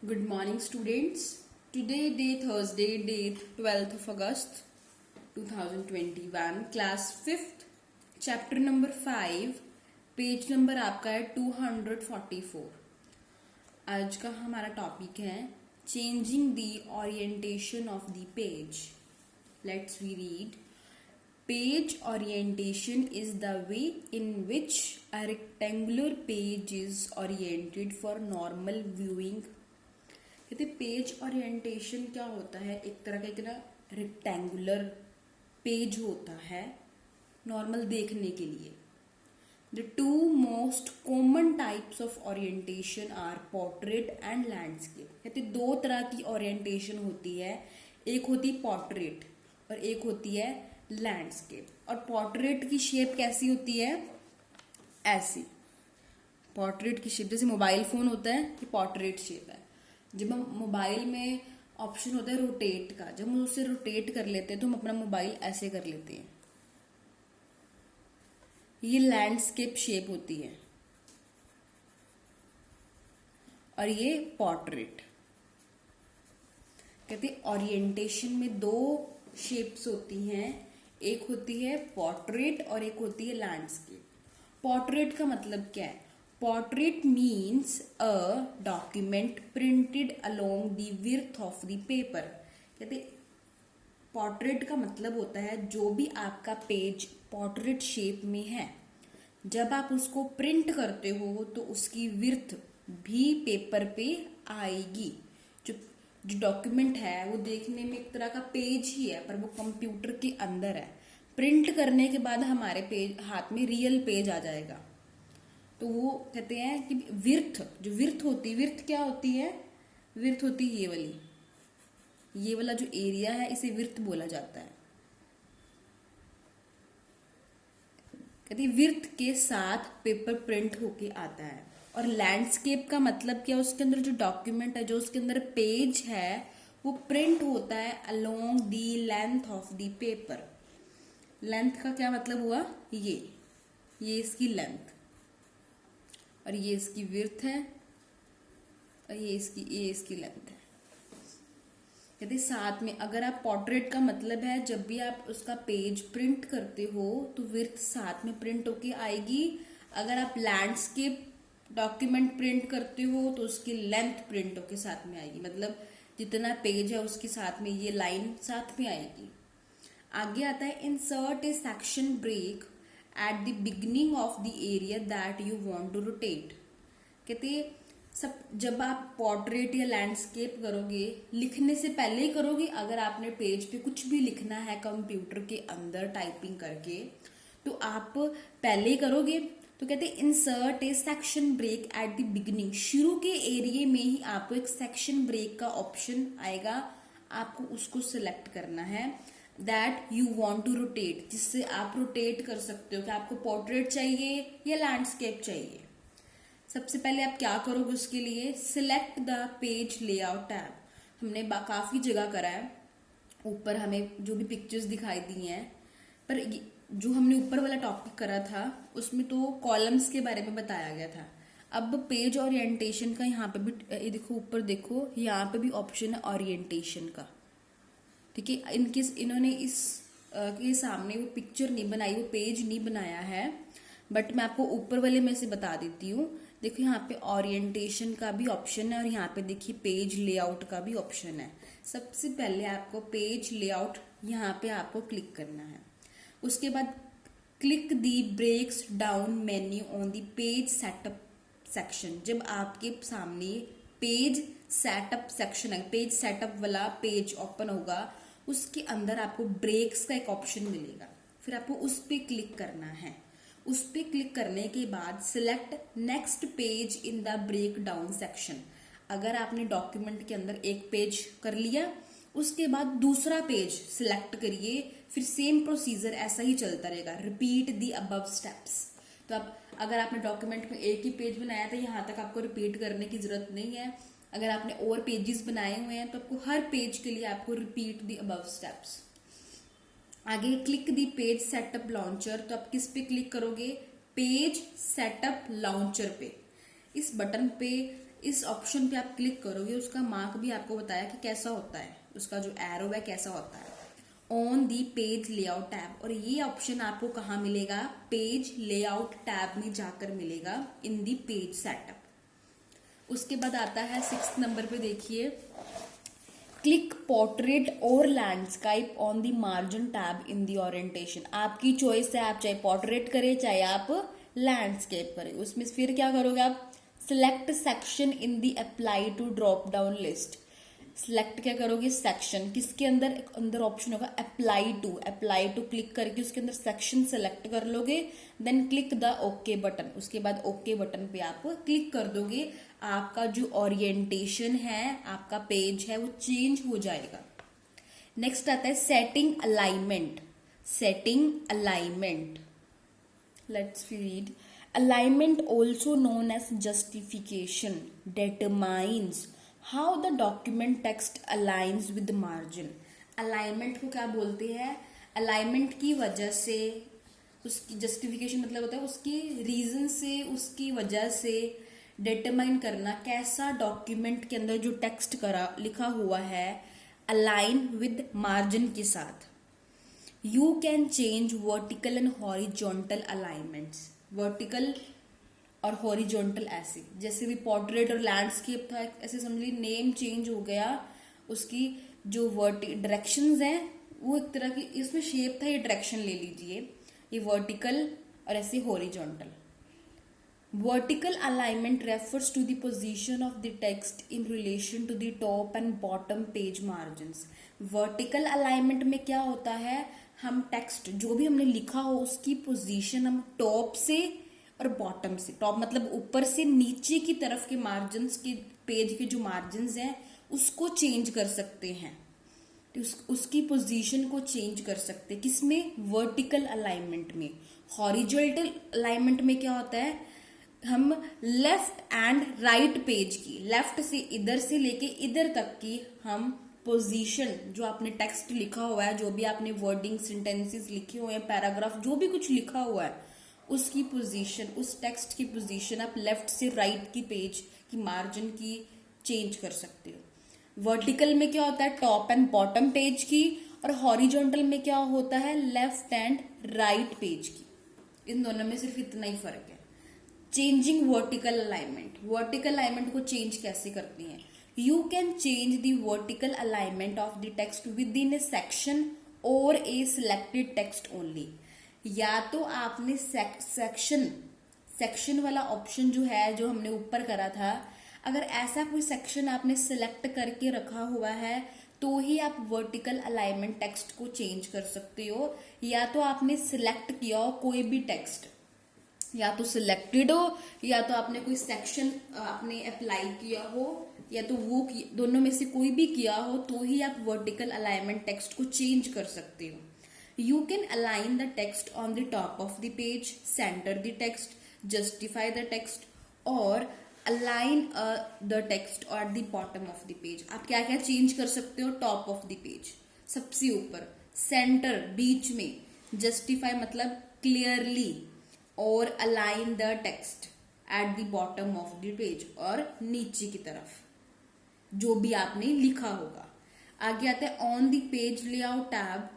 Good morning, students. Today, day Thursday, date 12th of August 2021, class 5th, chapter number 5, page number आपका है 244. आज का हमारा topic है changing the orientation of the page. Let's we read. Page orientation is the way in which a rectangular page is oriented for normal viewing. कहते page orientation क्या होता है? एक तरह का एक ना रेक्टेंगुलर पेज होता है नॉर्मल देखने के लिए. The two most common types of orientation are portrait and landscape. कहते दो तरह की ओरिएंटेशन होती है, एक होती पोर्ट्रेट और एक होती है लैंडस्केप. और पोर्ट्रेट की शेप कैसी होती है? ऐसी. पोर्ट्रेट की शेप जैसे मोबाइल फोन होता है, ये पोर्ट्रेट शेप है. जब हम मोबाइल में ऑप्शन होता है रोटेट का, जब हम उसे रोटेट कर लेते हैं तो हम अपना मोबाइल ऐसे कर लेते हैं. ये लैंडस्केप शेप होती है और ये पोर्ट्रेट. कहते ओरिएंटेशन में दो शेप्स होती हैं, एक होती है पोर्ट्रेट और एक होती है लैंडस्केप. पोर्ट्रेट का मतलब क्या है? Portrait means a document printed along the width of the paper. कहते पोर्ट्रेट का मतलब होता है जो भी आपका पेज पोर्ट्रेट शेप में है, जब आप उसको प्रिंट करते हो तो उसकी विड्थ भी पेपर पे आएगी. जो डॉक्यूमेंट है वो देखने में एक तरह का पेज ही है, पर वो कंप्यूटर के अंदर है. प्रिंट करने के बाद हमारे पेज हाथ में रियल पेज आ जाएगा. तो वो कहते हैं कि विड्थ, जो विड्थ होती है, विड्थ क्या होती है? विड्थ होती है ये वाली, ये वाला जो एरिया है इसे विड्थ बोला जाता है. कहते विड्थ के साथ पेपर प्रिंट होके आता है. और लैंडस्केप का मतलब क्या? उसके अंदर जो डॉक्यूमेंट है, जो उसके अंदर पेज है, वो प्रिंट होता है along the length of the paper. Length का क्या मतलब हुआ? ये इसकी लेंथ और ये इसकी विड्थ है और ये इसकी लेंथ है. कहते साथ में अगर आप पोर्ट्रेट का मतलब है जब भी आप उसका पेज प्रिंट करते हो तो विड्थ साथ में प्रिंट होके आएगी. अगर आप लैंडस्केप डॉक्यूमेंट प्रिंट करते हो तो उसकी लेंथ प्रिंट होके साथ में आएगी. मतलब जितना पेज है उसके साथ में ये लाइन साथ में आएगी. आगे आता है insert a section break at the beginning of the area that you want to rotate. कहते सब जब आप पोर्ट्रेट या लैंडस्केप करोगे, लिखने से पहले ही करोगे. अगर आपने पेज पे कुछ भी लिखना है कंप्यूटर के अंदर टाइपिंग करके तो आप पहले ही करोगे. तो कहते हैं insert a section break at the beginning. शुरू के एरिया में ही आपको एक सेक्शन ब्रेक का ऑप्शन आएगा, आपको उसको सिलेक्ट करना है. That you want to rotate, जिससे आप रोटेट कर सकते हो कि आपको पोर्ट्रेट चाहिए या लैंडस्केप चाहिए. सबसे पहले आप क्या करोगे उसके लिए? Select the page layout tab. हमने काफी जगह करा है, ऊपर हमें जो भी पिक्चर्स दिखाई दी हैं, पर जो हमने ऊपर वाला टॉपिक करा था उसमें तो कॉलम्स के बारे में बताया गया था. अब पेज ओरिएंटेशन का यहाँ पे भी ये देखो, ऊपर देखो, यहाँ पे भी ऑप्शन है ओरिएंटेशन का. ठीक है, इन्होंने इस के सामने वो पिक्चर नहीं बनाई, वो पेज नहीं बनाया है, बट मैं आपको ऊपर वाले में से बता देती हूँ. देखो यहाँ पे ओरिएंटेशन का भी ऑप्शन है और यहाँ पे देखिए पेज लेआउट का भी ऑप्शन है. सबसे पहले आपको पेज लेआउट यहाँ पे आपको क्लिक करना है. उसके बाद click the breaks down menu on the page setup section. जब आपके सामने पेज सेटअप सेक्शन है, पेज सेटअप वाला पेज ओपन होगा, उसके अंदर आपको ब्रेक्स का एक ऑप्शन मिलेगा. फिर आपको उस पर क्लिक करना है. उस पर क्लिक करने के बाद select next page in the break down section. अगर आपने डॉक्यूमेंट के अंदर एक पेज कर लिया, उसके बाद दूसरा पेज सिलेक्ट करिए. फिर सेम प्रोसीजर ऐसा ही चलता रहेगा. Repeat the above steps. तो अब अगर आपने डॉक्यूमेंट में एक ही पेज बनाया था, यहाँ तक आपको रिपीट करने की जरूरत नहीं है. अगर आपने और पेजेस बनाए हुए हैं तो आपको हर पेज के लिए आपको रिपीट दी अबव स्टेप्स. आगे क्लिक दी पेज सेटअप लॉन्चर. तो आप किस पे क्लिक करोगे? पेज सेटअप लॉन्चर पे. इस बटन पे इस ऑप्शन पे आप क्लिक करोगे, उसका मार्क भी आपको बताया कि कैसा होता है, उसका जो एरो है कैसा होता है, on the page layout tab. और ये ऑप्शन आपको कहाँ मिलेगा, पेज लेआउट टैब में जाकर मिलेगा, इन दी पेज सेटअप। उसके बाद आता है 6 नंबर पे, देखिए क्लिक पोर्ट्रेट और landscape on the margin tab in the orientation. आपकी चॉइस है, आप चाहे पोर्ट्रेट करें चाहे आप लैंडस्केप करें। उसमें फिर क्या करोगे आप, select section in the apply to drop down list. Select क्या करोगे, सेक्शन, किसके अंदर ऑप्शन होगा अप्लाई टू क्लिक करके उसके अंदर सेक्शन सेलेक्ट कर लोगे, then click the okay button. उसके बाद ओके बटन पे आप क्लिक कर दोगे, आपका जो ओरिएंटेशन है, आपका पेज है, वो चेंज हो जाएगा। नेक्स्ट आता है setting alignment. Let's read. Alignment also known as justification determines how the document text aligns with the margin। Alignment को क्या बोलते हैं, अलाइनमेंट की वजह से, उसकी जस्टिफिकेशन मतलब होता है उसकी रीजन से, उसकी वजह से डिटरमाइन करना कैसा डॉक्यूमेंट के अंदर जो टेक्स्ट लिखा हुआ है अलाइन विद मार्जिन के साथ। You can change vertical and horizontal alignments. Vertical और हॉरिजॉन्टल ऐसे, जैसे भी पोर्ट्रेट और लैंडस्केप था, ऐसे समझिए नेम चेंज हो गया, उसकी जो डायरेक्शंस हैं वो एक तरह की, इसमें शेप था, ये डायरेक्शन ले लीजिए, ये वर्टिकल और ऐसे horizontal. Vertical alignment refers to the position of the text in relation to the top and bottom page margins. Vertical alignment में क्या होता है, हम टेक्स्ट जो भी हमने लिखा हो उसकी पोजीशन हम टॉप से और बॉटम से, टॉप मतलब ऊपर से नीचे की तरफ के मार्जिन्स के, पेज के जो मार्जिन्स हैं उसको चेंज कर सकते हैं, तो उसकी पोजीशन को चेंज कर सकते हैं। किसमें, वर्टिकल अलाइनमेंट में। हॉरिजॉन्टल अलाइनमेंट में क्या होता है, हम लेफ्ट एंड राइट पेज की, लेफ्ट से इधर से लेके इधर तक की हम पोजीशन, जो आपने टेक्स्ट लिखा हुआ है, जो भी आपने वर्डिंग सेंटेंसेस लिखे हुए हैं, पैराग्राफ, जो भी कुछ लिखा हुआ है, उसकी पोजीशन, उस टेक्स्ट की पोजीशन आप लेफ्ट से राइट की पेज की मार्जिन की चेंज कर सकते हो। वर्टिकल में क्या होता है, टॉप एंड बॉटम पेज की, और हॉरिजॉन्टल में क्या होता है, लेफ्ट एंड राइट पेज की। इन दोनों में सिर्फ इतना ही फर्क है। Changing vertical alignment. Vertical alignment को चेंज कैसे करती हैं, you can change the vertical alignment of the text with in A section और ए सिलेक्टेड टेक्स्ट ओनली। या तो आपने सेक्शन वाला ऑप्शन जो है, जो हमने ऊपर करा था, अगर ऐसा कोई सेक्शन आपने सिलेक्ट करके रखा हुआ है तो ही आप वर्टिकल अलाइनमेंट टेक्स्ट को चेंज कर सकते हो। या तो आपने सिलेक्ट किया हो कोई भी टेक्स्ट, या तो सिलेक्टेड हो, या तो आपने कोई सेक्शन आपने अप्लाई किया हो, या तो वो दोनों में से कोई भी किया हो, तो ही आप वर्टिकल अलाइनमेंट टेक्स्ट को चेंज कर सकते हो। You can align the text on the top of the page, center the text, justify the text, or align the text at the bottom of the page। आप क्या क्या change कर सकते हो, टॉप ऑफ द पेज सबसे ऊपर, centre बीच में, justify मतलब क्लियरली, और align the text at the bottom of the page, और नीचे की तरफ जो भी आपने लिखा होगा। आगे आता है on the page layout tab,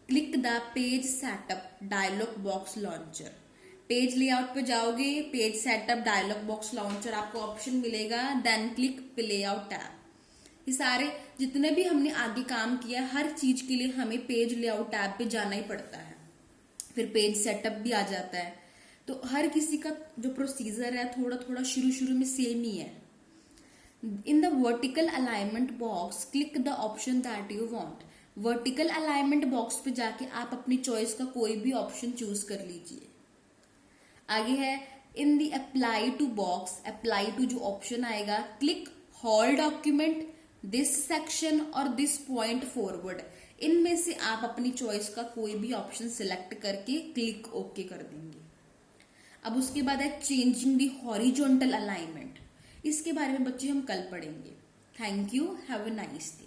click the page setup dialog box launcher. Page layout पे जाओगे, page setup dialog box launcher आपको ऑप्शन मिलेगा, देन क्लिक लेआउट टैब। ये सारे जितने भी हमने आगे काम किया, हर चीज के लिए हमें पेज लेआउट टैब पे जाना ही पड़ता है, फिर पेज सेटअप भी आ जाता है। तो हर किसी का जो प्रोसीजर है थोड़ा थोड़ा शुरू में सेम ही है। In the vertical alignment box click the option that you want. Vertical alignment box पे जाके आप अपनी चॉइस का कोई भी ऑप्शन चूज कर लीजिए। आगे है in the apply to box, apply to जो ऑप्शन आएगा, click whole document, this section और दिस पॉइंट फॉरवर्ड। इनमें से आप अपनी चॉइस का कोई भी ऑप्शन सिलेक्ट करके क्लिक ओके कर देंगे। अब उसके बाद है चेंजिंग द हॉरिजॉन्टल अलाइनमेंट। इसके बारे में बच्चे हम कल पढ़ेंगे। Thank you, have a nice day.